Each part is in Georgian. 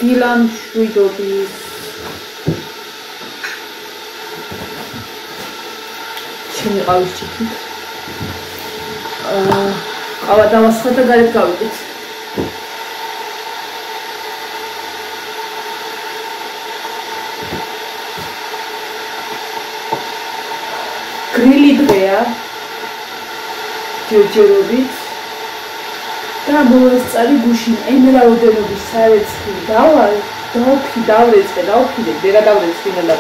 დილამ შვიდობის ჩემი ყავის ჭიქით ყავა დავასხა და გარეთ გავიდეთ გრილი დღეა ჯერჯერობით და მოესწარი გუშინ ენრაოდენობის სარეცხი დავრეწყე ვერა დავრეწყე და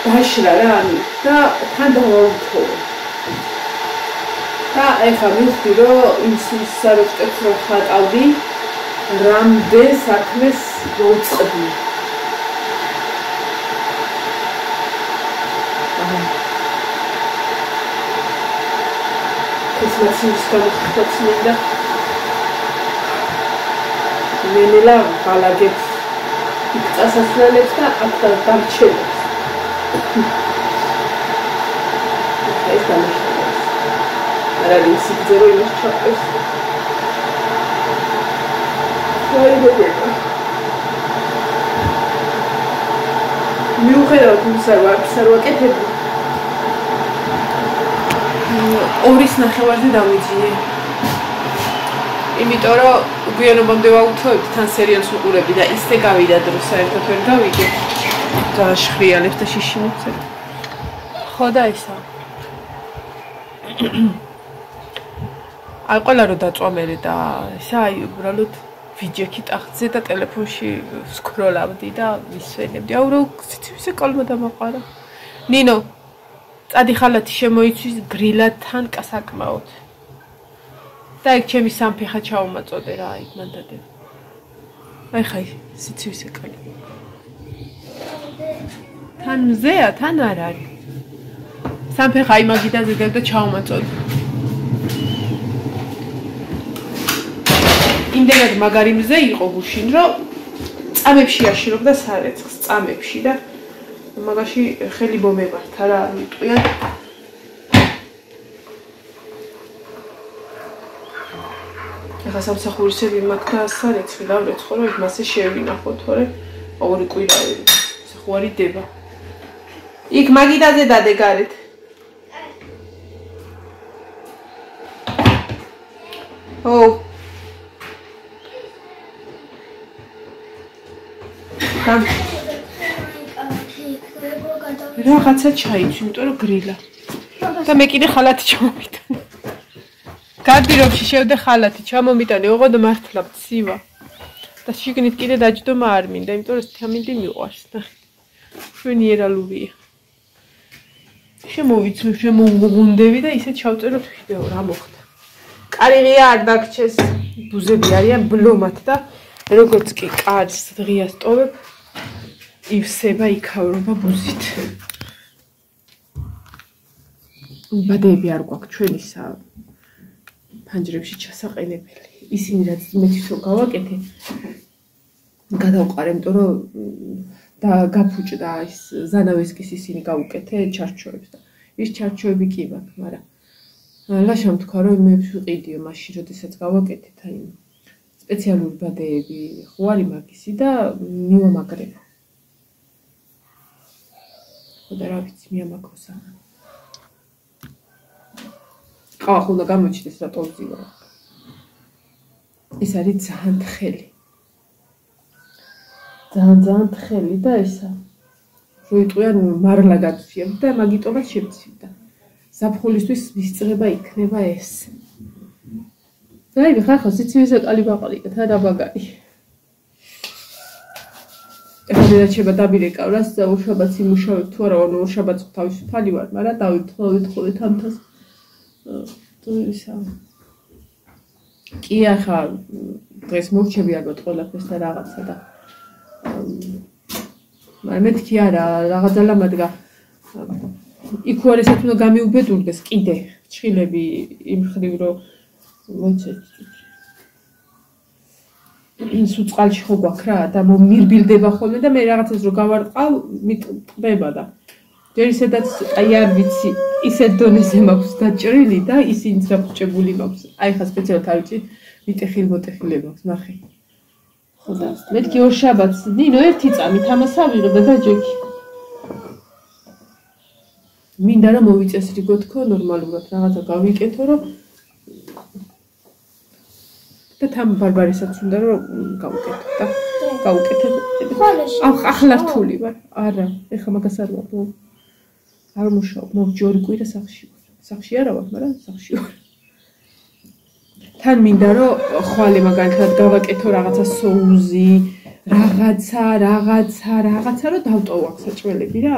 დაშრა რა ანუ და თან დავაუთო და ეხლა მივხვდი რომ ის სარეცხებს რო ხატავდი რამდენ საქმეს მოუწყდი Смотрите, что хоть მენელა ბალაგებს წასასვლელებს და აქ დამრჩენებს. ეს დამრჩენებს. არა ისიც ზერო იმას ჩაყეს. მიუხედავად იმისა, რომ არ ვაკეთებ ორის ნახევარზე დავიძინე. იმიტომ რომ გვიანობამდე ვაუთოვებდი თან სერიალს ვუყურებდი და ისე გავიდა დრო საერთოდ ვერ გავიგე. დაშხრიალებს და შიშინებს. ხო და ისა. აი ყველა რო დაწვამერე და ისა აი უბრალოდ ვიჯექი ტახტზე და ტელეფონში სკროლავდი და ვისვენებდი. აუ რო ისე კალმა დამაყარა. ნინო წადი ხალათი შემოიცვის გრილადთან კასაკმაოდ. და იქ ჩემი სამფეხა ჩაუმაწოდე რა იქ მანდადე. აი ხაი სიცივის ეკალი. თან მზეა, თან არ არის. სამფეხა იმაგიდაზე და ჩაუმაწოდე. იმდენად მაგარი მზე იყო გუშინ, რომ წამებში აშირობდა სარეცხს, წამებში და მაგაში ხელი მომემართა რა, მიტყვიან. ეხლა სამსახურისები მაგდა სარეცხი დავრეცხო, რომ იქ მასე შევინახო, თორე ორი კვირა სახუარი დება. იქ მაგიდაზე დადე გარეთ. ო რაღაცა ჩაიცვი, იმიტომ რომ გრილა. და მე კიდე ხალათი ჩამომიტანე. გარდირობში შევდე ხალათი ჩამომიტანე, ოღონდ მართლა ცივა. და შიგნით კიდე დაჯდომა არ მინდა, იმიტომ რომ თამინდი მიყვარს. შვენიერალურია. შემოვიცვი, შემოუღუნდები და ისე ჩავწეროთ ვიდეო, რა მოხდა. კარიღია არ დაგჩეს, ბუზები არიან ბლომად და როგორც კი კარს დღია სტოვებ, ივსება იქავრობა ბუზით. ბადეები არ გვაქვს ჩვენისა ფანჯრებში ჩასაყენებელი. ისინი რაც მეტის რო გავაკეთე, გადავყარე, იმიტომ რომ და გაფუჭდა ის ზანავესკის ისინი გავუკეთე ჩარჩოებს და ის ჩარჩოები კი მაქვს, მაგრამ ლაშამ თქვა რომ მე ვიყიდიო მაშინ, როდესაც გავაკეთეთ აი სპეციალური ბადეები, ხوارი მაგისი და მივამაგრებო. და რა ვიცი, მიამაქოსა. ყავა ხუნდა გამოჩნდეს რა ტოვზიო. ეს არის ძალიან თხელი. ძალიან თხელი და ისა. როიტყვიან მარლა გაცვიებ და მაგიტომაც შევცივდა. ზაფხულისთვის მისწრება იქნება ეს. და აი ხახო სიცივეს ეკალი ბაყალიკა და დაბაგარი. ეხლა შეიძლება დაბირეკავრას და უშაბაც იმუშავებ თუ არა, ანუ უშაბაც თავისუფალი ვარ, მაგრამ დავიტხოვეთ ამთას. ისა. კი ახლა დღეს მოვჩები ალბათ ყველაფერს და რაღაცა და მაგრამ მეთქი არა, რაღაც ძალამადგა იქ უარესად უნდა გამიუბედურდეს კიდე ჭხილები იმ ხრივ რომ მოიცეთ სუწყალში ხო გვაქვს რა და მირბილდება ხოლმე და მე რაღაცას რო გავარყავ მიტყდება და ჯერ ისედაც აი არ ვიცი ისეთ დონეზე მაქვს დაჭრილი და ისინიც რა ბჭებული მაქვს აი ხა სპეციალურად არ ვიცი მიტეხილ-მოტეხილე მაქვს ნახე ხოდა მეთქი ორ შაბათს ნინო ერთი წამით ამას ავიღებ და დაჯექი მინდა რომ მოვიწესრიგო თქო ნორმალურად რაღაცა გავიკეთო რომ და თან ბარბარისაც უნდა რომ გავუკეთო და გავუკეთებ ახლა რთული ვარ არა ეხლა მაგას არ ვარ არ მუშაობ მოვჯორი კვირა სახში არა ვარ მაგრამ სახში ვარ თან მინდა რომ ხვალე მაგალითად გავაკეთო რაღაცა соуზი რაღაცა რომ დავტოვო აქ საჭმელები რა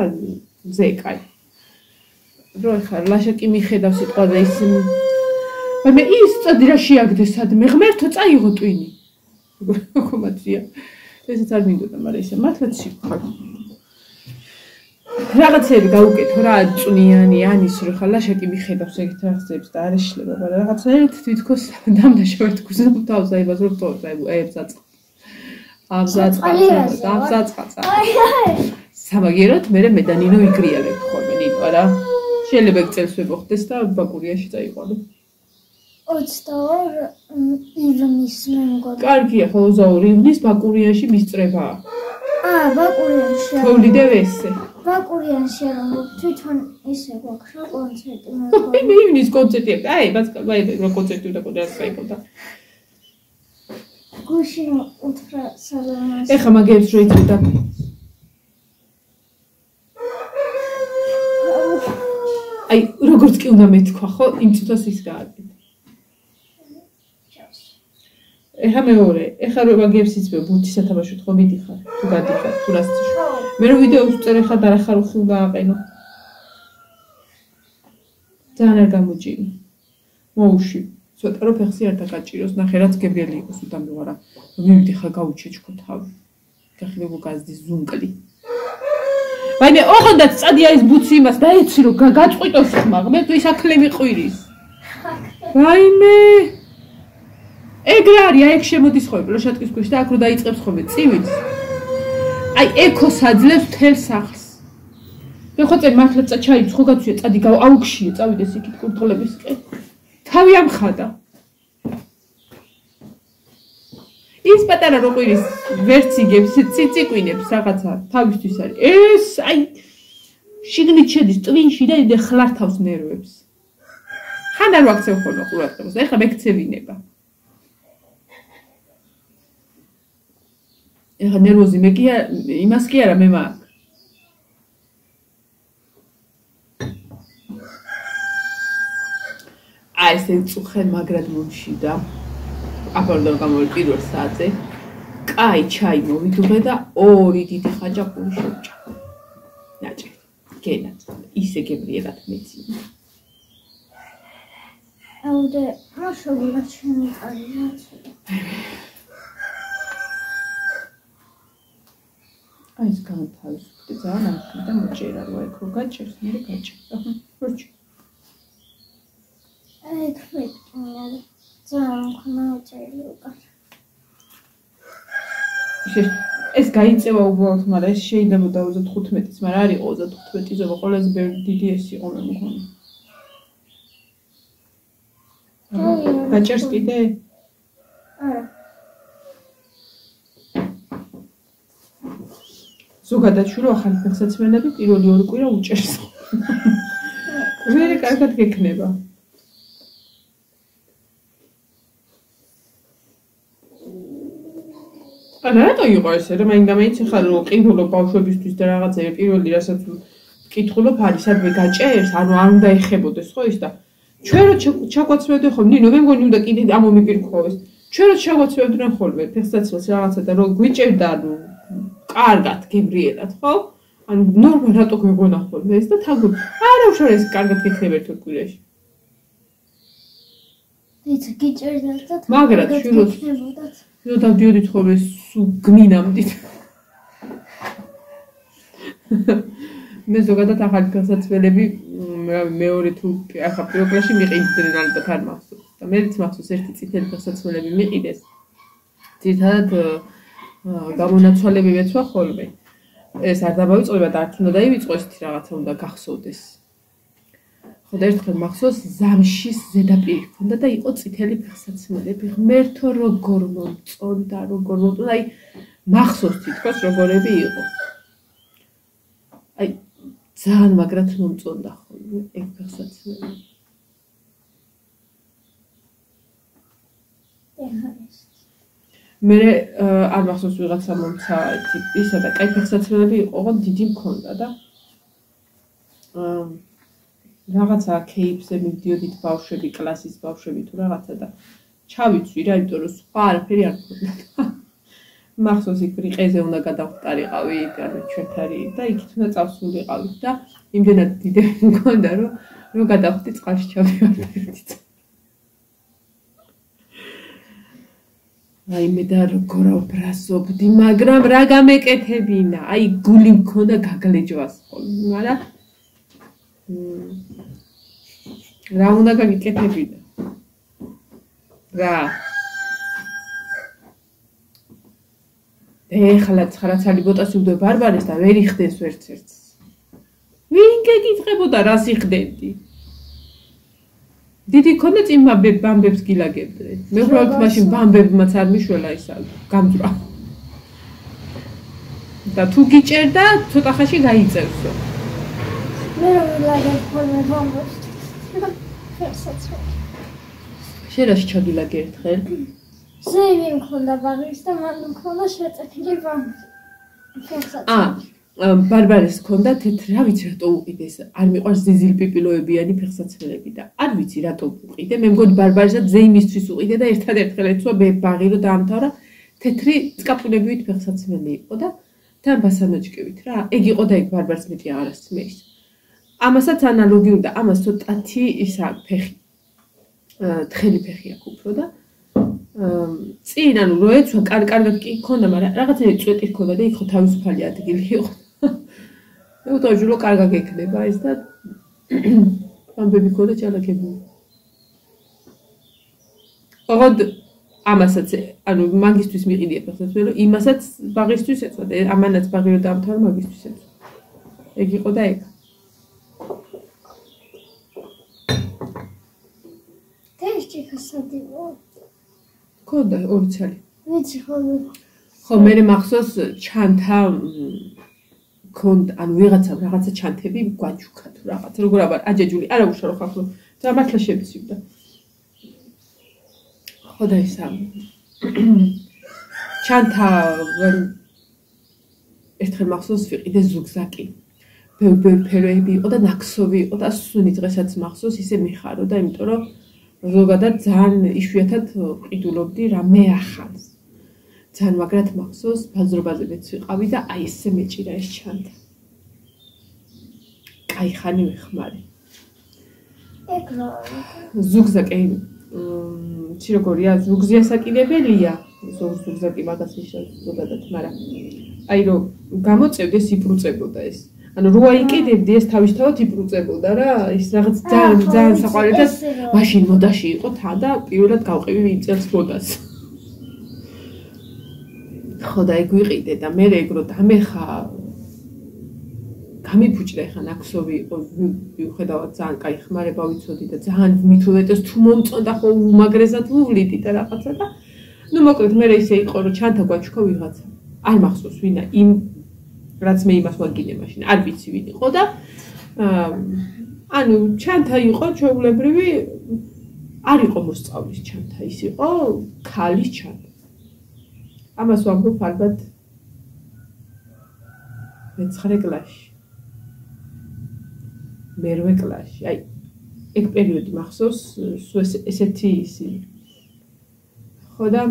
ზეკაი რო ეხლა ლაშაკი მიხედავს სიტყვაზე ის მე ის წადი რა შეაგდეს სადმე ღმერთო წაიღო ტვინი ხომაცია ესეც არ მინდოდა მაგრამ ისე მართლაც სიყვარ რაღაცები გავუკეთო რა წვნიანი ანის რო ხა ლაშაკი მიხედავს ეგეთ რაღაცებს და არ ეშლება მაგრამ რაღაცნაირად თვითქოს დამდაშავეთ გუზნო თავს აიბას რო თავს აბზაწყაცა სამაგერად მე და ნინო იგრიალებთ ხოლმე ნინო რა შეიძლება ეგ წელს ვებოხდეს და ბაკურიაში წაიყვანო 22 ივნის მე მგონი კარგია ხოლო 22 ივნის ბაკურიაში მისწრებაა ბაკურიაში თოვლიდევ ესე ბაკურიაში რომ თვითონ ისე გვაქვს რა კონცერტი მე ივნის კონცერტი აქვს აი რა კონცერტი უნდა კონცერტი საერთოდ გუში უთხრა სალონას ეხა მაგებს რო იწვიდა აი როგორც კი უნდა მეთქვა ხო იმ წუთას ის გააკეთე ეხა მეორე ეხა რო მაგებს იწვევ ბუთი სათამაშოდ ხო მიდიხარ თუ გადიხარ თუ რას მე რო ვიდეოს ვწერ ეხა დარახარუხი უნდა აყენო ძალიან არ გამოჭირი მოუში ცოტა რო ფეხი არ დაგაჭიროს ნახე რაც გებრიელი იყოს უდამდე ვარა მივიდი ხა გაუჩეჩქო თავი გახილებო გაზდის ზუნკლი ვაიმე ოღონდაც წადი არის ბუცი იმას დაეცი რომ გაწყვიტოს ხმა მე თუ ის აკლები ყვირის ვაიმე ეგ რა არის აი ეგ შემოდის ხოლმე პლოშატკის ქვეშ და აქ რო დაიწყებს ხოლმე წივით აი ეკოს აძლევს თელ სახლს მე ხო წერ მართლა ჩაიწყო ხო გაცვია წადი აუქშიე წავიდეს იქით კურდღლებისკენ თავი ამხადა ის პატარა რო ყვირის ვერციგებს ციკვინებს რაღაცა თავისთვის არის ეს აი შიგნით შედის ტვინში და ხლართავს ნერვებს ხან არ ვაქცევ ხოლმე ყურადღებას და ეხლა მეკცევინება ეხლა ნერვოზი მე კი იმას კი არა მე მაგ აი ესე წუხენ მაგრად მომშიდა აბარდო გამოვი პირველ საათზე კაი ჩაი მოვიდუღე და ორი დიდი ხაჭაპური შევჭა ნაჭი გენაც ისე გებრიელად მეცინა აუდე მაშობლად შემიყარიათ აი ეს განთავისუფლდი ძალიან ამხი და მოჭერა რო ეგ რო გაჭერს მე გაჭერდა როჩი აი ხვიტნიალ ძალიან ხმაუჭერი უკან ეს გაიწევა უბრალოდ მაგრამ ეს შეიძლება 35-ის მაგრამ არ იყო 35 ზომა ყველაზე ბევრი დიდი ეს იყო მე მგონი გაჭერს კიდე არა ზოგადად შურო ახალი ფეხსაცმელები პირველი ორი კვირა უჭერს მე კარგად გექნება რატო იყო ესე რომ მაინდა-მაინც ხარ რომ ყიდულო ბავშვებისთვის და რაღაცები პირველი რასაც ვკითხულობ არის სადმე გაჭერს ანუ არ უნდა ეხებოდეს ხო ის და ჩვენ რო ჩაგვაცმევდნენ ხოლმე ნინო მე მგონი უნდა კიდე ამომიპირქოვეს ჩვენ რო ჩაგვაცმევდნენ ხოლმე ფეხსაცმელს რაღაცა და რო გვიჭერდა ანუ კარგად გებრიელად ხო ანუ ნორმალ რატო გეგონა ხოლმე ეს და თაგ არა უშორ ეს კარგად გექნება ერთ კვირაში ეს გიჭერდა და მაგრად შვილოს ნუ დავდიოდით ხოლმე სულ გმინამდით მე ზოგადად ახალი ფეხსაცმელები მეორე თუ ახლა პირველ კლასში მიყიდნენ ალტა თან მახსოვს და მეც მახსოვს ერთი წითელი ფეხსაცმელები მიყიდეს ძირითადად გამონაცვალები მეცვა ხოლმე ეს არ დამავიწყდება და არც უნდა დაივიწყო ესეთი რაღაცა უნდა გახსოვდეს ხოდა ერთხელ მახსოვს ზამშის ზედაპირი ჰქონდა და იყო წითელი ფეხსაცმელები. ღმერთო როგორ მომწონდა, აი მახსოვს თითქოს როგორები იყო. აი ძალიან მაგრად მომწონდა ხოლმე ეგ ფეხსაცმელი. მე არ მახსოვს ვიღაცა მომცა ისა და კაი ფეხსაცმელები იყო, ოღონდ დიდი მქონდა და რაღაცა кейფზე მივდიოდით ბავშვები, კლასის ბავშვები თუ რაღაცა და ჩავიცვი რა, იმიტომ რომ სხვა არაფერი არ მქონდა. მახსოვს იქ რიყეზე უნდა გადავხტარიყავით, ანუ ჩვენთარი და იქით უნდა წავსულიყავით და იმდენად დიდები მქონდა რომ გადავხტი წყალში ჩავივარდეთ. აი მე და როგორ ვბრასობდი, მაგრამ რა გამეკეთებინა, აი გული მქონდა გაგლეჯვას ხოლმე, მაგრამ რა უნდა გაგიკეთებინა? რა ეხლა 9 წელი ბოტას უდო ბარბარეს და ვერ იხდენს ვერც-ერთს. ვინ გეკითხებოდა რას იხდენდი? დიდი ქონდა წინ ბამბებს გილაგებდნენ. მე უბრალოდ მაშინ ბამბებმაც არ მიშველა ისა გამძვრა. და თუ გიჭერდა, ცოტა ხანში გაიწევსო. მე რომ ვილაგებ ხოლმე ბამბებს. შენ რაში ჩაგილაგე ერთხელ? ზევი მქონდა ბაღის და მან მქონდა შეწეთილი ბამბი. ბარბარეს ჰქონდა თეთრი, რა ვიცი რატო უყიდეს, არ მიყვარს ზიზილპიპილოებიანი ფეხსაცმელები და არ ვიცი რატო უყიდე, მე მგონი ბარბარესაც ზეიმისთვის უყიდე და ერთადერთხელ ეცვა ბაღი რომ დაამთავრა, თეთრი წკაპუნებივით ფეხსაცმელი იყო და თან ბასანოჭკივით რა, ეგ იყო და ეგ ბარბარეს მეტი აღარ ასწმეის. ამასაც ანალოგიური და ამას ცოტათი ისა ფეხი, თხელი ფეხი აქვს უფრო და წინ ანუ რო ეცვა კარგად კი ჰქონდა, მაგრამ რაღაცა წვეტი ჰქონდა და იქ ხო თავისუფალი ადგილი იყო. მე ვთქვი რომ კარგად გექნება ეს და ბამბები ქონდა ჩალაგებული. ოღონდ ამასაც ანუ მაგისთვის მიყიდია ფეხსაცმელი, რომ იმასაც ბაღისთვის ეცვა და ამანაც ბაღი რო დაამთავრა მაგისთვის ეცვა. ეგ იყო და ეგ. ხასადიო. ქონდა 2 წელი. ვიცი ხოლმე. ხო მე მახსოვს ჩანთა ქონდა, ანუ რაღაცა ჩანთები გვაჩუქა თუ რაღაც. როგორ აბა აჯაჯული, არა უშარო ხახო. და მართლა შემცივდა. ხო და ისა. ჩანთა ერთხელ მახსოვს ვიყიდე ზუგზაკი. ბევრი ფეროები იყო და ნაქსოვი იყო და სუნი დღესაც მახსოვს ისე მიხარო და იმიტომ რომ ზოგადად ძალიან იშვიათად ყიდულობდი რამე ახალს. ძალიან მაგრად მახსოვს ბაზრობაზე მეც ვიყავი და აი ესე მეჭირა ეს ჩანთა. კაი ხანი ვიხმარე. ეგ რა. ზუგზაკი ჩი როგორია, ზუგზიასაკინებელია. ზუგზაკი მაგას ნიშნავს ზოგადად, მაგრამ აი რომ გამოწევდეს იპრუწებოდა ეს. ანუ რო აიკიდებდი ეს თავისთავად იპრუწებოდა რა, ის რაღაც ძალიან საყვარელი და მაშინ მოდაში იყო თა და პირველად გავყივი იმ წელს მოდას. ხო და ეგ ვიყიდე და მე ეგ რო დამეხა გამიფუჭდა ხა ნაქსოვი იყო, მიუხედავად ძალიან კაი ხმარება ვიცოდი და ძალიან მithuletეს თუ მომწონდა ხო უმაგრესად ვუვლიდი და რაღაცა და ნუ მოკლედ მე ისე იყო რომ ჩანთა გვაჩუქა ვიღაცა. არ მახსოვს ვინა იმ რაც მე იმას ვაგინე მაშინ, არ ვიცი ვინ იყო და ანუ ჩანთა იყო ჩვეულებრივი არ იყო მოსწავლის ჩანთა, ის იყო ქალის ჩანთა. ამას ვამბობ ალბათ მე-9 კლასში. მე-8 კლასში. აი ეგ პერიოდი მახსოვს, ესეთი ისი. ხო და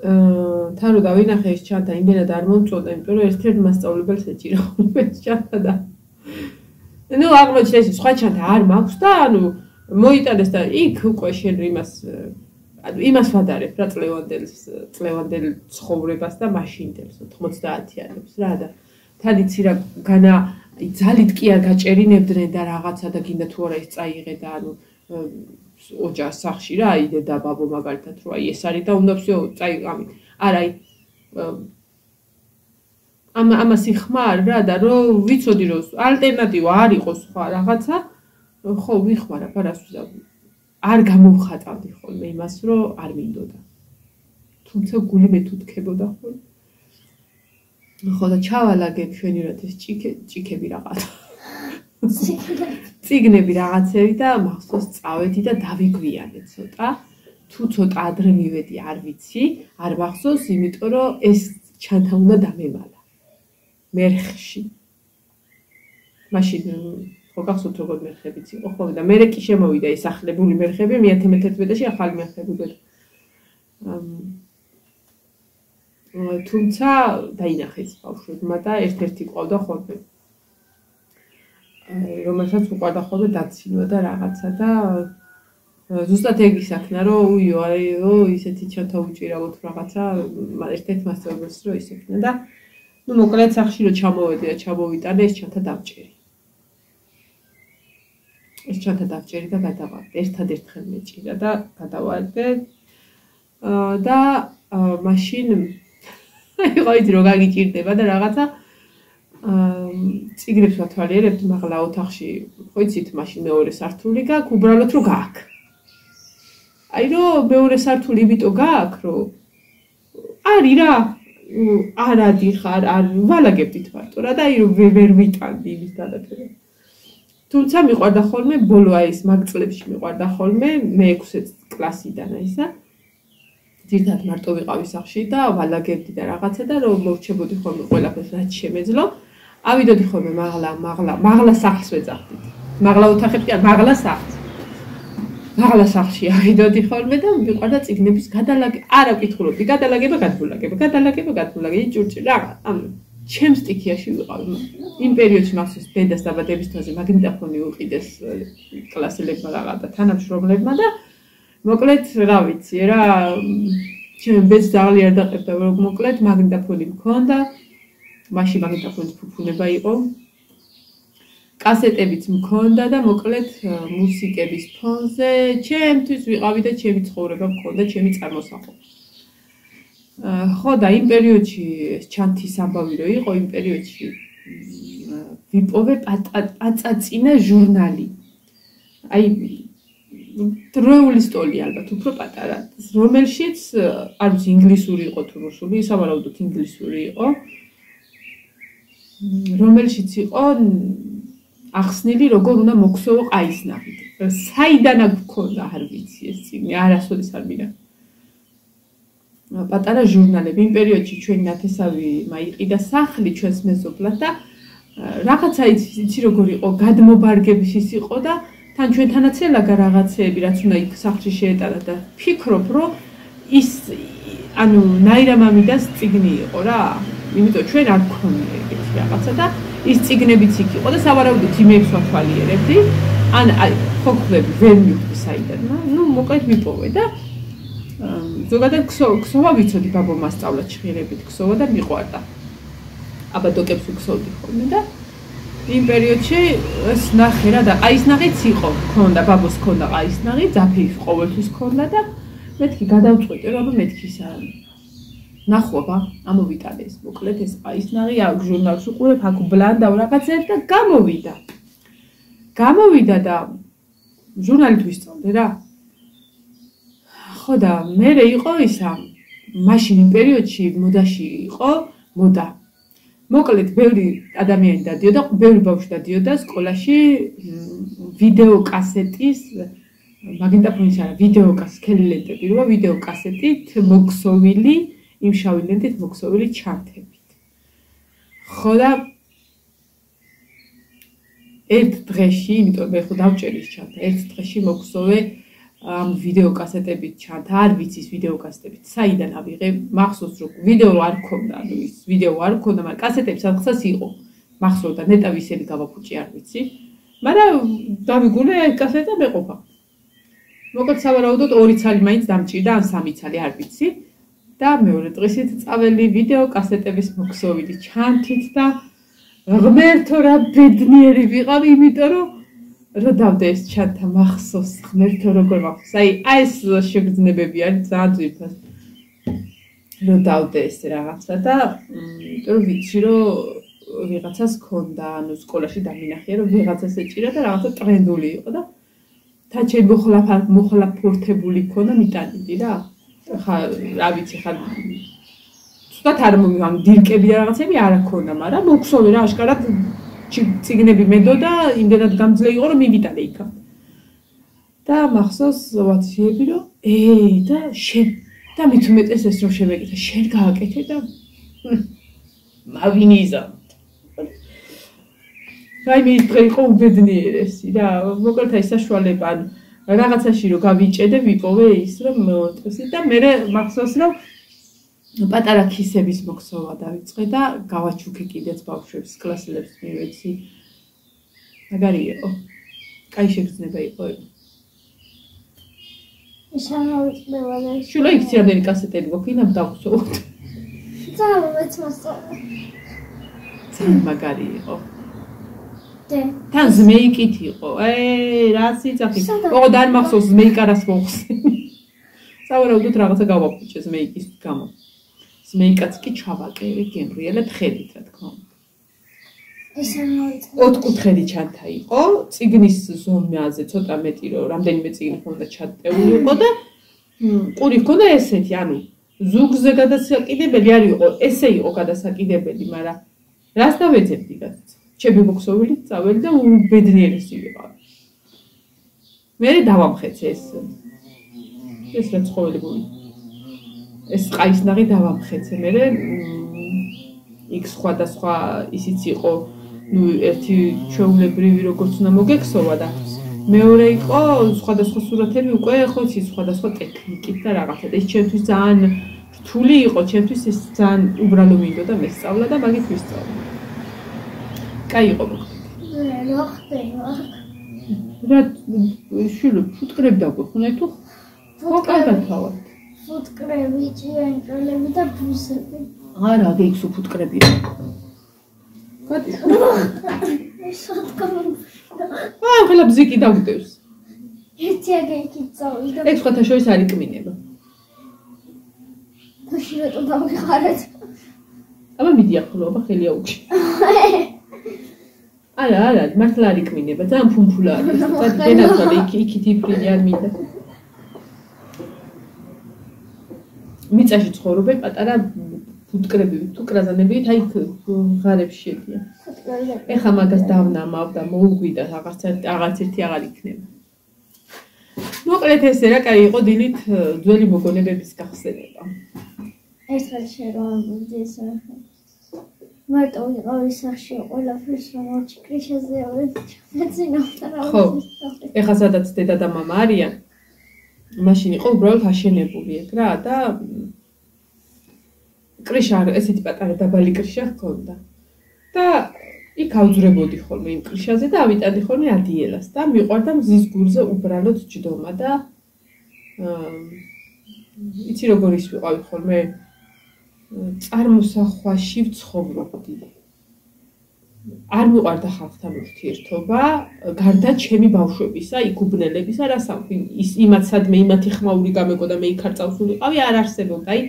თან რო დავინახე ეს ჩანთა, იმდენად არ მომწონდა, იმიტომ რომ ერთ-ერთ მასწავლებელს ეჭირა ხოლმე ეს ჩანთა და ნუ აღმოჩნდა ეს სხვა ჩანთა არ მაქვს და ანუ მოიტანეს და იქ უკვე შენ იმას ვადარებ რა წლევანდელ ცხოვრებას და მაშინდელს 90-იანებს რა და თან იცი რა განა ძალით კი არ გაჭერინებდნენ და რაღაცა და გინდა თუ არა ის წაიღე და ანუ ოჯახ სახში რა იდე და ბაბო მაგალითად რო აი ეს არის და უნდა всё წაიღამი. არა აი ამას იხმარ რა და რომ ვიცოდი რომ ალტერნატივა არ იყოს სხვა რაღაცა ხო ვიხმარ აბა რას ვიზავ არ გამოვხატავდი ხოლმე იმას რომ არ მინდოდა თუმცა გული მე თუ თქებოდა ხოლმე ხო და ჩავალაგებ ჩვენივრად ეს ჭიქები რაღაც ციგნები რაღაცები და მახსოვს წავედი და დავიგვიანე ცოტა თუ ცოტა ადრე მივედი არ ვიცი არ მახსოვს იმიტომ რომ ეს ჩანთა უნდა დამემალა მერხში მაშინ ხო გახსოვთ როგორ მერხებიც იყო ხოლმე და მე კი შემოვიდა ესახლებული მერხები მე-11-ში ახალი მერხები თუმცა დაინახეს ბავშვებმა და ერთ-ერთი ყავდა ხოლმე რომელსაც უყვარდა ხოლმე დაცინვა და რაღაცა და ზუსტად ეგ ისაქნა რომ უიო აიო ისეთი ჩანთა უჭირავთ რაღაცა ერთ-ერთ მასწავლებელს რომ ისექნა და ну მოკლედ სახში რომ ჩამოვედი და ჩამოვიტანე ეს ჩანთა დავჭერი და გადავარდე ერთადერთხელ მეჭირა და გადავარდე და მაშინ იყო იცი რომ გაგიჭირდება და რაღაცა ციგნებს ვათვალიერებთ მაღლა ოთახში ხო იცით მაშინ მეორე სართული გაქვს უბრალოდ რომ გაქვს აი რომ მეორე სართული იმიტომ გაქვს რომ არის რა არ ადიხარ არ ვალაგებდით მარტო რა და აი რომ ვერ ვიტანდი იმის გადაწერა თუმცა მიყვარდა ხოლმე ბოლო აი ეს მაგ წლებში მიყვარდა ხოლმე მე-6 კლასიდან აი ისა ძირთად მარტო ვიყავი სახში და ვალაგებდი და რაღაცა და რომ მოვჩებოდი ხოლმე ყველაფერს რაც შემეძლო ავიდოდი ხოლმე მაღლა სახლს ვეძახდით მაღლა ოთახებში არ მაღლა სახლში ავიდოდი ხოლმე და მიყვარდა ციგნების გადალაგება არა ვკითხულობდი გადალაგება ჭურჭი რა ანუ ჩემს სტიქიაში ვიყავი იმ პერიოდში მახსოვს დედას დაბადების თვეზე მაგნიტოფონი უყიდეს კლასელებმა რაღაც და თანამშრომლებმა და მოკლედ რა ვიცი რა ჩემ ბედს ძაღლი არ დაყებდა რომ მოკლედ მაგნიტოფონი მქონდა მაშინ მაგნიტოფონის ფუფუნება იყო კასეტებიც მქონდა და მოკლედ მუსიკების ფონზე ჩემთვის ვიყავი და ჩემი ცხოვრება მქონდა ჩემი წარმოსახვა ხო და იმ პერიოდში ეს ჩანთის ამბავი რო იყო იმ პერიოდში ვიპოვე პაწაწინა ჟურნალი აი დროული სტოლი ალბათ უფრო პატარა რომელშიც არ ვიცი ინგლისური იყო თუ რუსული სავარაუდოდ ინგლისური იყო რომელშიც იყო ახსნილი როგორ უნდა მოქსოვო ყაისნაღით საიდან გქონდა არ ვიცი ეს წიგნი არასოდეს არ მინახ პატარა ჟურნალები იმ პერიოდში ჩვენი ნათესავი მაიყიდა სახლი ჩვენს მეზობლად და რაღაცა იცი როგორ იყო გადმობარგების ის იყო და თან ჩვენთანაც ელაგა რაღაცეები რაც უნდა იქ სახლში შეეტანა და ფიქრობ რომ ის ანუ ნაირამამიდას წიგნი იყო რა იმიტომ ჩვენ არ გქონია ეგეთი რაღაცა და ის წიგნებიც იქ იყო და სავარაუდოდ იმებს ვათვალიერებდი ან აი ხო ხვდები ვერ მივხვდი საიდან ნუ მოკლედ ვიპოვე და ზოგადად ქსოვა ვიცოდი ბაბო მასწავლა ჩხირებით ქსოვა და მიყვარდა აბა დოკებს ვქსოვდი ხოლმე და იმ პერიოდში ეს ნახე რა და ყაისნაღიც იყო ქონდა ბაბოს ქონდა ყაისნაღი ძაფი ყოველთვის ქონდა და მეთქი გადავწყვიტე რომ მეთქი ისა ნახობა ამოვიტანე ეს მოკლედ ეს ყაისნაღი აქ ჟურნალს უყურებ აქ ბლანდავ რაღაცებს და გამოვიდა და ჟურნალით ვისწავლე რა ხო და მე იყო ისა მაშინ იმ პერიოდში მოდაში იყო მოდა მოკლედ ბევრი ადამიანი დადიოდა ბევრი ბავშვი დადიოდა სკოლაში ვიდეო კასეტის მაგნიტოფონის არა ვიდეო კასეტი ლენტები როა ვიდეო კასეტით მოქსოვილი იმ შავი ლენტით მოქსოვილი ჩანთებით ხო და ერთ დღეში იმიტომ მე ხო დავჭერი ის ჩანთა ერთ დღეში მოქსოვე ამ ვიდეო კასეტებით ჩანთა არ ვიცი ის ვიდეო კასეტებით საიდან ავიღე მახსოვს რომ ვიდეო არ ქონდა ანუ ის ვიდეო არ ქონდა მაგრამ კასეტები სადღაც იყო მახსოვდა ნეტა ვისელი გავაფუჭი არ ვიცი მაგრამ დავიგულე კასეტა და მეყოფა მოკლედ სავარაუდოდ 2 ცალი მაინც დამჭირდა ან 3 ცალი არ ვიცი და მეორე დღისით წაველი ვიდეო კასეტების მოქსოვილი ჩანთით და ღმერთო რა ბედნიერი ვიყავი იმიტომ რომ რა დავდე ეს ჩანთა მახსოვს ღმერთო როგორ მახსოვს აი ეს შეგრძნებები არის ძალიან ძვირფას რომ დავდე ეს რაღაცა და იმიტომ რომ ვიცი რომ ვიღაცას ქონდა, ანუ სკოლაში დამინახია რომ ვიღაცას ეჭირა და რაღაცა ტრენდული იყო და თა ჩემ მოხლაფორთებული ქონა მიტანიდი რა. ხა რა ვიცი ხა ცუდად არ მომიგან დირკები და რაღაცები არ აქონა, მაგრამ მოქსოვე რა აშკარად ციგნები მედო და იმდენად გამძლე იყო რომ მივიტანე იქა. და მახსოვს ვაციები რომ და შენ და მით უმეტეს ეს რომ შევეკითხე შენ გააკეთე და მავინიზა. რაიმე ისე იყო უბედნიერესი რა, მოკლედ აი საშუალება ან რაღაცაში რომ გავიჭედე ვიპოვე ის რომ მოოტყესი და მე მახსოვს რომ პატარა ქისების მოქსოვა დავიწყე და გავაჩუქე კიდეც ბავშვებს კლასელებს მივეცი. მაგარი იყო. კაი შეგრძნება იყო. შულა იქცი რამდენი კასეტები გვაქვს დავხსოვოთ. ძალიან მეც მოსწავლე. ძალიან მაგარი იყო. თან ზმეიკით იყო. რა სიძახი. ოღონდ არ მახსოვს ზმეიკარას მოხსენი. სავარაუდოდ რაღაცა გავაფუჭე ზმეიკის გამო. ზმეიკაც კი ჩავაკერე გემრიელად ხედით რა თქმა უნდა. ეს არ მოიწევს. ოთხკუთხედი ჩანთა იყო, წიგნის ზომაზე ცოტა მეტი რომ რამდენიმე წიგნი ჰქონდა ჩატეული იყო და ყური ჰქონდა ესეთი, ანუ ზუგზე გადასაკიდებელი არ იყო, ესე იყო გადასაკიდებელი, მაგრამ რას დავეძებდი გადაც. ჩემი მოქსოვილი წაველი და უბედნიერესი ვიყავ. მე დავამხეცე ეს რა ცხოველებული. ეს ყაისნაღი დავამხეცე, მე იქ სხვადასხვა ისიც იყო, ნუ ერთი ჩვეულებრივი როგორც უნდა მოგექსოვა და მეორე იყო სხვადასხვა სურათები უკვე ხო იცი სხვადასხვა ტექნიკით და რაღაცა და ის ჩემთვის ძალიან რთული იყო, ჩემთვის ეს ძალიან უბრალო მინდოდა მე სწავლა და მაგით ვისწავლე. კაი იყო მოკლედ. რა ხდება? რა შვილო ფუტკრები დაგვეხუნე თუ ხო კარგად თავად. ფუტკრები, ჭიანჭველები და ბუსები. არა, გეიქს უფუტკრები. გადი. ხელა ბზიკი დაგვდევს. ერთი აგეიქით წავიდა. ეგ სხვათა შორის არ იკმინება. ხუში რატო დავიხარეთ? აბა მიდი ახლობა ხელი აუგში. არა, მართლა არ იკმინება, ძალიან ფუმფულა არის. დედაცვალე იქით იფრინი არ მინდა. მიწაში ცხოვრობენ პატარა ფუტკრები თუ კრაზანები აი ღარებში შედიან. ეხა მაგას დავნამავ და მოუგვიდა აღარც ერთი აღარ იქნება. მოკლედ ესე რა კაი იყო დილით ძველი მოგონებების გახსენება. ეს ხალხი რომ ეს მარტო ვიყავი სახში ყველაფერს რომ მოჩი კრიშაზე ეცინავდა რა. ხო. ეხა სადაც დედა და მამა არიან მაშინ იყო უბრალოდ აშენებული ეგ რა და კრიშა ესეთი პატარა დაბალი კრიშა ჰქონდა. და იქ ავძვრებოდი ხოლმე იმ კრიშაზე და ავიტანდი ხოლმე ადიელას და მიყვარდა მზის გურზე უბრალოდ ჯდომა და იცი როგორ ის ვიყავი ხოლმე წარმოსახვაში ვცხოვრობდი. არ მიყვარდა ხალხთან ურთიერთობა, გარდა ჩემი ბავშვებისა, იქ უბნელებისა, რასაუბრ ის იმათ სადმე იმათი ხმაური გამეკო და მე იქ არ წავსულიყავი, არ არსებობდა, აი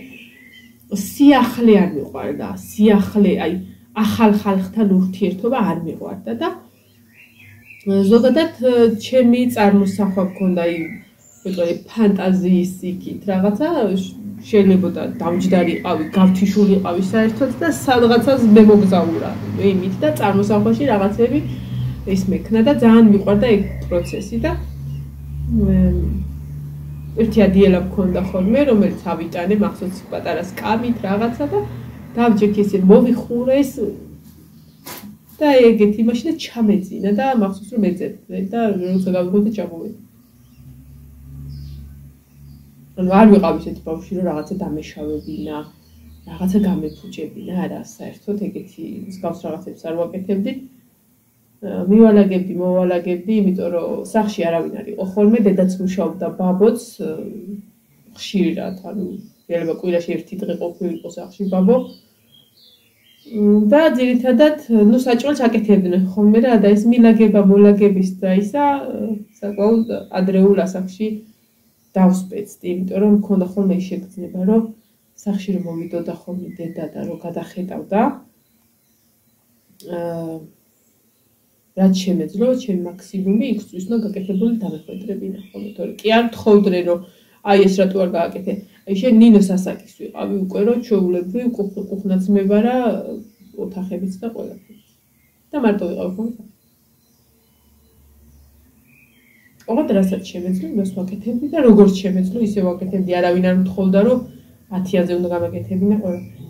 სიახლე არ მიყვარდა, სიახლე, აი ახალ ხალხთან ურთიერთობა არ მიყვარდა და ზოგადად ჩემი წარმოსახვა მქონდა აი ვიტყვი ფანტაზიის იქით რაღაცა შეიძლება დავჯდარიყავი, გავთიშულიყავი საერთოდ და სადღაცას მე მოგზაურა იმით და წარმოსახვაში რაღაცები ის მექნა და ძალიან მიყვარდა ეგ პროცესი და ერთი ადიელა მქონდა ხოლმე, რომელიც ავიტანე მახსოვს პატარა სკამით რაღაცა და დავჯექი ესე მოვიხურეს და ეგეთი მაშინ ჩამეძინა და მახსოვს რომ ეძებდა და როცა გავიგოთ და ჩამოვედი. ანუ არ ვიყავ ისეთი ბავშვი რომ რაღაცა დამეშავებინა, რაღაცა გამეფუჭებინა, არა, საერთოდ ეგეთი მსგავს რაღაცებს არ ვაკეთებდი. მოვალაგებდი, იმიტომ რომ სახში არავინ არ იყო ხოლმე, დედაც მუშაობდა ბაბოც ხშირად, ანუ შეიძლება კვირაში ერთი დღე ყოფილიყო სახში ბაბო. და ძირითადად, ნუ საჭმელს აკეთებდნენ ხოლმე რა და ეს მოლაგების და ისა საკმაოდ ადრეულ ასაკში დავსპეცდი, იმიტომ რომ მქონდა ხოლმე ის შეგრძნება, რომ სახში რომ მოვიდოდა ხოლმე დედა და რომ გადახედავდა რაც შემეძლო, ჩემი მაქსიმუმი იქ წვისნა გაკეთებული დამეხვედრებინა ხოლმე, თორე კი არ თხოვდნენ რომ აი ეს რატო არ გააკეთე. აი შენ ნინოს ასაკის ვიყავი უკვე რომ ჩვეულებრივ კუხნაცმება რა ოთახებიც და ყველაფერი. და მარტო ვიყავი ხოლმე. ოღონდ რასაც შემეძლო, იმას ვაკეთებდი და როგორც შემეძლო, ისე ვაკეთებდი. არავინ არ მთხოვდა რომ 10-ზე უნდა გამაკეთებინა ყველაფერი.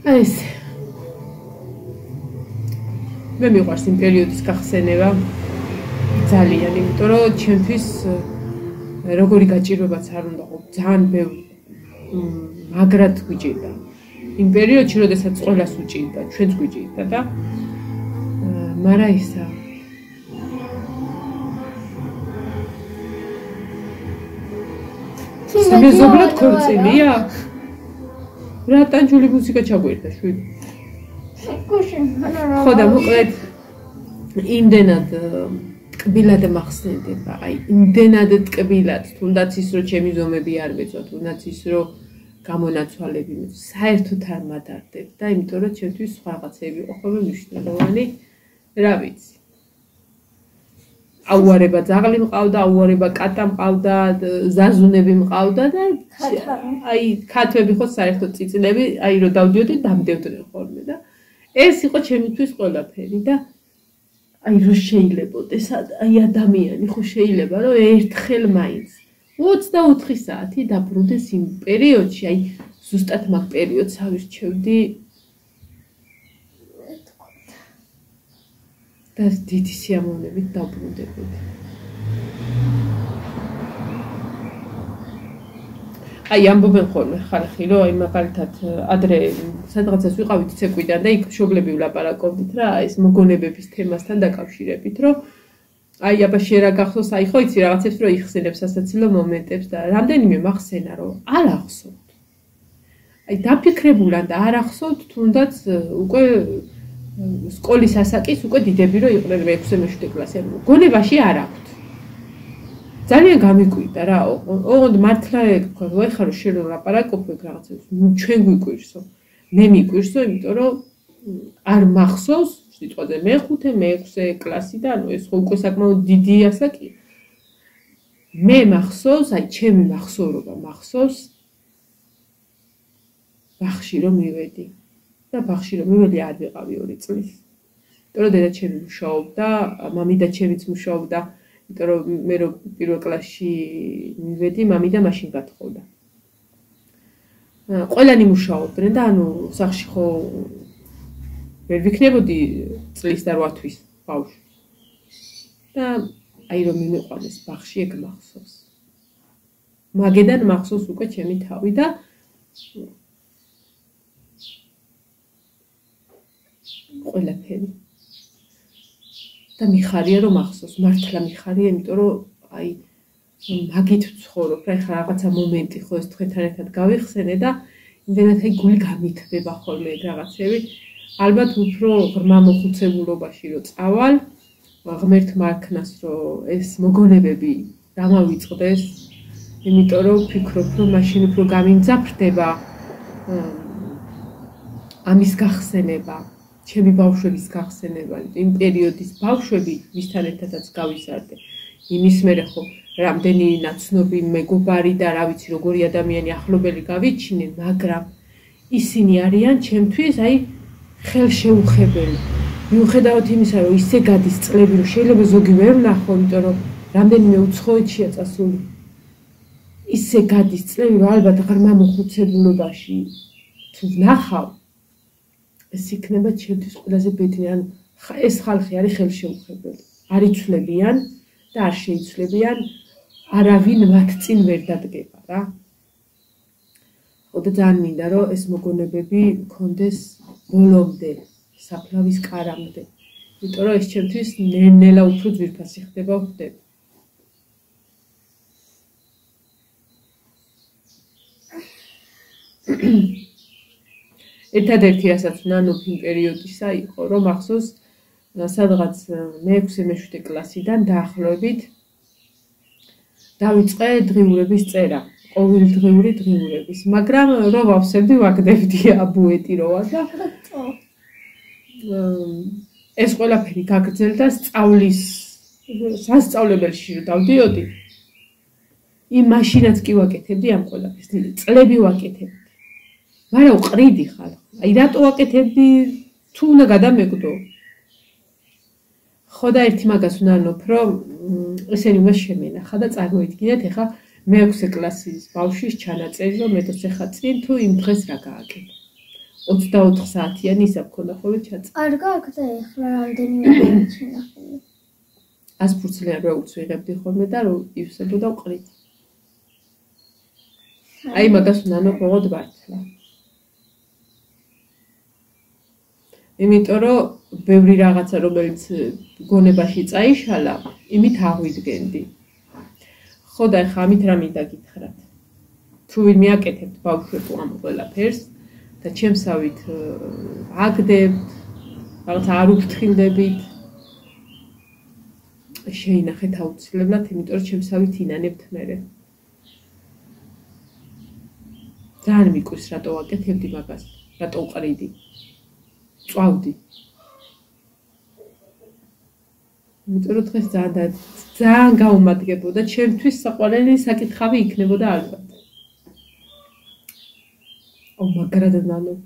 აი ეს მე მიყვარს იმ პერიოდის გახსენება ძალიან, იმიტომ რომ ჩემთვის როგორი გაჭირვებაც არ უნდა ყოფილიყო, ძალიან ბევრი მაგრად გვიჭირდა. იმ პერიოდში, როდესაც ყველას უჭირდა, ჩვენც გვიჭირდა და მარა ისა სამეზობლად ქორწილია? რა ტანჯული მუსიკა ჩაგვერდა შვიდ. ხო და მოკლედ იმდენად ტკბილად მახსენდება, აი იმდენად ტკბილად, თუნდაც ის რომ ჩემი ზომები არ მეწვა, თუნდაც ის რომ გამონაცვალები მეწვა, საერთოდ არ მადარდებდა, იმიტომ რომ ჩემთვის სხვა რაღაცები იყო ხოლმე მნიშვნელოვანი, რა ვიცი. აუარება ძაღლი მყავდა, აუარება კატა მყავდა, ზაზუნები მყავდა და აი ქათვები ხო საერთოდ წიწილები, აი რომ დავდიოდი დამდევდნენ ხოლმე და ეს იყო ჩემთვის ყველაფერი და აი რომ შეიძლებოდეს აი ადამიანი ხო შეიძლება რომ ერთხელ მაინც 24 საათი დაბრუნდეს იმ პერიოდში, აი ზუსტად მაგ პერიოდს ავირჩევდი და დიდი სიამოვნებით დაბრუნდებოდი. აი ამბობენ ხოლმე ხალხი რომ აი მაგალითად ადრე სადღაცას ვიყავით ცეკვიდან და იქ მშობლები ვლაპარაკობდით რა ეს მოგონებების თემასთან დაკავშირებით რომ აი აბა შენ რა გახსოვს აი ხო იცი რაღაცებს რომ იხსენებს სასაცილო მომენტებს და რამდენიმე მახსენა რომ არ ახსოვთ. აი დაფიქრებულად არ ახსოვთ თუნდაც უკვე სკოლის ასაკის უკვე დიდები რომ იყვნენ 6-7 კლასი გონებაში არ აქვთ. ძალიან გამიკვირდა რა, ოღონდ მართლა ეკითხა, ვაიხარო შენ რომ ლაპარაკობ ეგ რაღაცებს, ჩვენ გვიკვირსო. მე მიკვირსო, იმიტომ რომ არ მახსოვს, სიტყვაზე მე-5, მე-6 კლასი და ანუ ეს ხო უკვე საკმაოდ დიდი ასაკია. მე მახსოვს, აი ჩემი მახსოვრობა მახსოვს ბაღში რომ მივედი. და ბაღში რომ მივედი არ ვიყავი 2 წლის. იმიტომ რომ დედა ჩემი მუშაობდა, მამი და ჩემიც მუშაობდა. იმიტომ რომ მე რო პირველ კლასში მივედი, მამი და მაშინ გათხოვდა. ყველანი მუშაობდნენ და ანუ სახში ხო ვერ ვიქნებოდი წლის და 8 თვის ბავშვი. და აი რომ მიმიყვანეს ბაღში ეგ მახსოვს. მაგედან მახსოვს უკვე ჩემი თავი და ყველაფერი. და მიხარია რომ ახსოვს, მართლა მიხარია, იმიტომ რომ აი მაგით ვცხოვრობ, რა ეხლა რაღაცა მომენტი ხო ეს თქვენთან ერთად გავიხსენე და იმდენად აი გული გამithდება ხოლმე ეგ რაღაცები. ალბათ უფრო ღრმა მოხუცებულობაში რომ წავალ, ღმერთ მარქნას რომ ეს მოგონებები დამავიწყდეს, იმიტომ რომ ვფიქრობ რომ მაშინ უფრო გამიმძაფრდება ამის გახსენება. ჩემი ბავშვების გახსენება, იმ პერიოდის ბავშვები, ვისთან ერთადაც გავიზარდე. იმის მერე ხო რამდენი ნაცნობი მეგობარი და რა ვიცი როგორი ადამიანი ახლობელი გავიჩინე, მაგრამ ისინი არიან ჩემთვის აი ხელშეუხებელი. მიუხედავად იმისა, რომ ისე გადის წლები, რომ შეიძლება ზოგი ვერ ვნახო, იმიტომ რომ რამდენიმე უცხოეთშია წასული. ისე გადის წლები, რომ ალბათ ღრმა მოხუცებულობაში თუ ვნახავ ეს იქნება ჩემთვის ყველაზე ბედნიერი, ანუ ეს ხალხი არის ხელშეუხებელი. არ იცვლებიან და არ შეიცვლებიან, არავინ მათ წინ ვერ დადგება რა. ხო და ძალიან მინდა რომ ეს მოგონებები მქონდეს ბოლომდე, საფლავის კარამდე. იმიტომ რომ ეს ჩემთვის ნელა უფრო ძვირფასი ხდება ვხდები. ერთადერთი რასაც ნანობ იმ პერიოდისა იყო, რომ ახსოვს სადღაც მე-6-7 კლასიდან დაახლოებით დავიწყე დღიურების წერა, ყოველდღიური დღიურების, მაგრამ რო ვავსებდი, ვაგდებდი აბუეტი როა და ეს ყველაფერი გაგრძელდა სწავლის სასწავლებელში რომ დავდიოდი. იმ მაშინაც კი ვაკეთებდი ამ ყველაფერს, წლები ვაკეთებდი. მაგრამ ვყრიდი ხალხი. აი რატო ვაკეთებდი? თუ უნდა გადამეგდო. ხო და ერთი მაგას ვნარნობ, რომ ესენი უნდა შემენახა და წარმოიდგინეთ, ეხლა მე-6 კლასის ბავშვის ჩანაწერი, რომ მე თორე წინ თუ იმ დღეს რა გააკეთე. 24 საათიანი ისა მქონდა ხოლმე ჩაწერი. არ გააკეთე ეხლა რამდენიმე ჩანახული. 100 ფურცლიან როგორც ვიღებდი ხოლმე და რომ ივსებოდა ვყრიდი. აი მაგას ვნარნობ მოღოდ მართლა. იმიტომ რომ ბევრი რაღაცა რომელიც გონებაში წაიშალა, იმით აღვიდგენდი. ხო და ეხლა ამით რა მინდა გითხრათ. თუ ვინმე აკეთებთ ბავშვებო ამ ყველაფერს და ჩემსავით აგდებთ, რაღაც არ უფრთხილდებით, შეინახეთ აუცილებლად, იმიტომ რომ ჩემსავით ინანებთ მერე. ძალიან მიყვის რატო ვაკეთებდი მაგას, რატო ვყრიდი. წვავდი. იმიტომ რომ დღეს ძალიან გაუმადგებოდა, ჩემთვის საყვარელი საკითხავი იქნებოდა ალბათ. მაგრად ნანობ.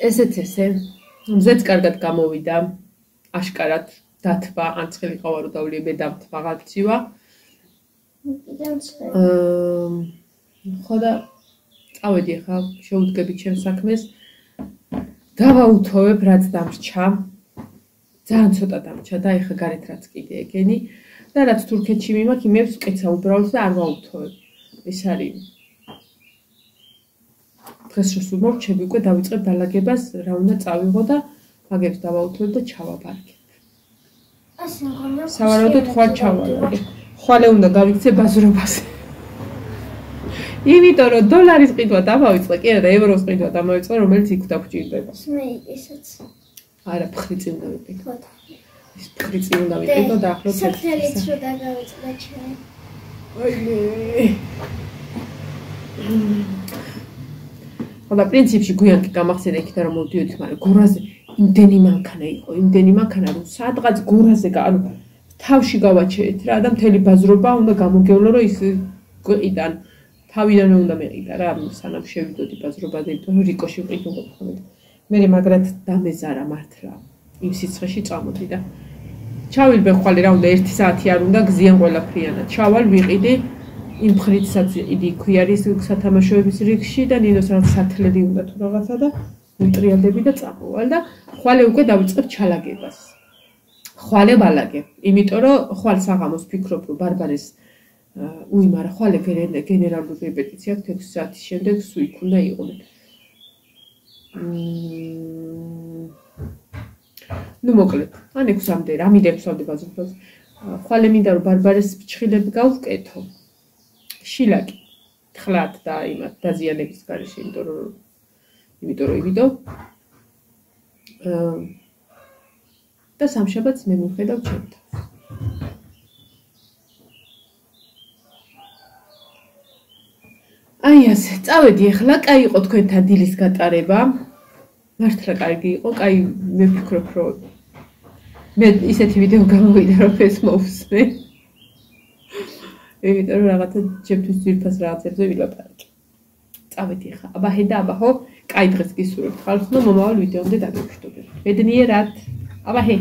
ესეც ესე, მზეც კარგად გამოვიდა, აშკარად დათვა, ან ცხელი ყავა რო დავლიე დამთვა გაქცივა. ხო და წავედი ახლა შევუდგები ჩემს საქმეს. დავაუთოვებ რაც დამრჩა. ძალიან ცოტა დამრჩა და ეხლა გარეთ რაც კიდე ეგენი და რაც თურქეთში მიმაქ იმებს ვკეცა უბრალოდ და არ ვაუთოვებ. ეს არის დღეს რო სულ მორჩები უკვე დავიწყებ დალაგებას რა უნდა წავიღო და მაგებს დავაუთოვებ და ჩავაბარგებ. ასე მგონია. სავარაუდოდ ხვალ ჩავალაგე. ხვალე უნდა გავიქცე ბაზრობაზე. იმიტომ რომ დოლარის ყიდვა დავავიწყე, კი არა და ევროს ყიდვა დავავიწყე, რომელიც იქ დაგჭირდება. მე ისაც. არა, ფხრიცი უნდა ვიყიდო. ის ფხრიცი უნდა ვიყიდო და ახლო საფრთხილიც რო დაგავიწყდა ჩემი. აიმე. ხოდა პრინციპში გვიან კი გამახსენე იქიდან რომ მოვდიოდი, მაგრამ გორაზე იმდენი მანქანა იყო, იმდენი მანქანა რომ სადღაც გორაზე ანუ თავში გავაჩერეთ რა და მთელი ბაზრობა უნდა გამოგევლო რომ ის გვიყიდან თავიდან უნდა მეყიდა რა სანამ შევიდოდი ბაზრობაზე იმიტომ რომ რიკოში ვყიდულობ ხოლმე მე მაგრად დამეზარა მართლა იმ სიცხეში წამოდი და ჩავილბე ხვალე რა უნდა 1 საათი არ უნდა გზიან ყველაფრიანად ჩავალ ვიყიდი იმ ხრიცსაც იგი ქვი არის სათამაშოების რიგში და ნინოს რაღაც სათლელი უნდა თუ რაღაცა და უტრიალდები და წამოვალ და ხვალე უკვე დავიწყებ ჩალაგებას ხვალე ვალაგებ, იმიტომ რომ ხვალ საღამოს ფიქრობ, რომ ბარბარეს უიმარა ხვალე გენერალური რეპეტიცია 6 საათის შემდეგ სულ იქ უნდა იყო. ნუ მოკლედ, ან 6-მდე, რამიდან 6-მდე ბაზრობას. ხვალე მინდა რომ ბარბარეს ფრჩხილები გავუკეთო. შილაკი, ხლად და იმათ დაზიანების გარეშე, იმიტომ რომ და სამშაბათს მე მივხედავ ჩემ თავს. აი ასე, წავედი ახლა, კაი იყო თქვენთან დილის გატარება. მართლა კარგი იყო, კაი მე ვფიქრობ, რომ მე ისეთი ვიდეო გამოვიდა, რომ ეს მოვსმე. იმიტომ რომ რაღაცა ჩემთვის ძირფას რაღაცებზე ვილაპარაკე. წავედი ახლა, აბაჰე და აბაჰო, კაი დღეს გისურვებთ ხალხს, მომავალ ვიდეომდე დაგეგვიშვიდობებით. ბედნიერად. Aber hey.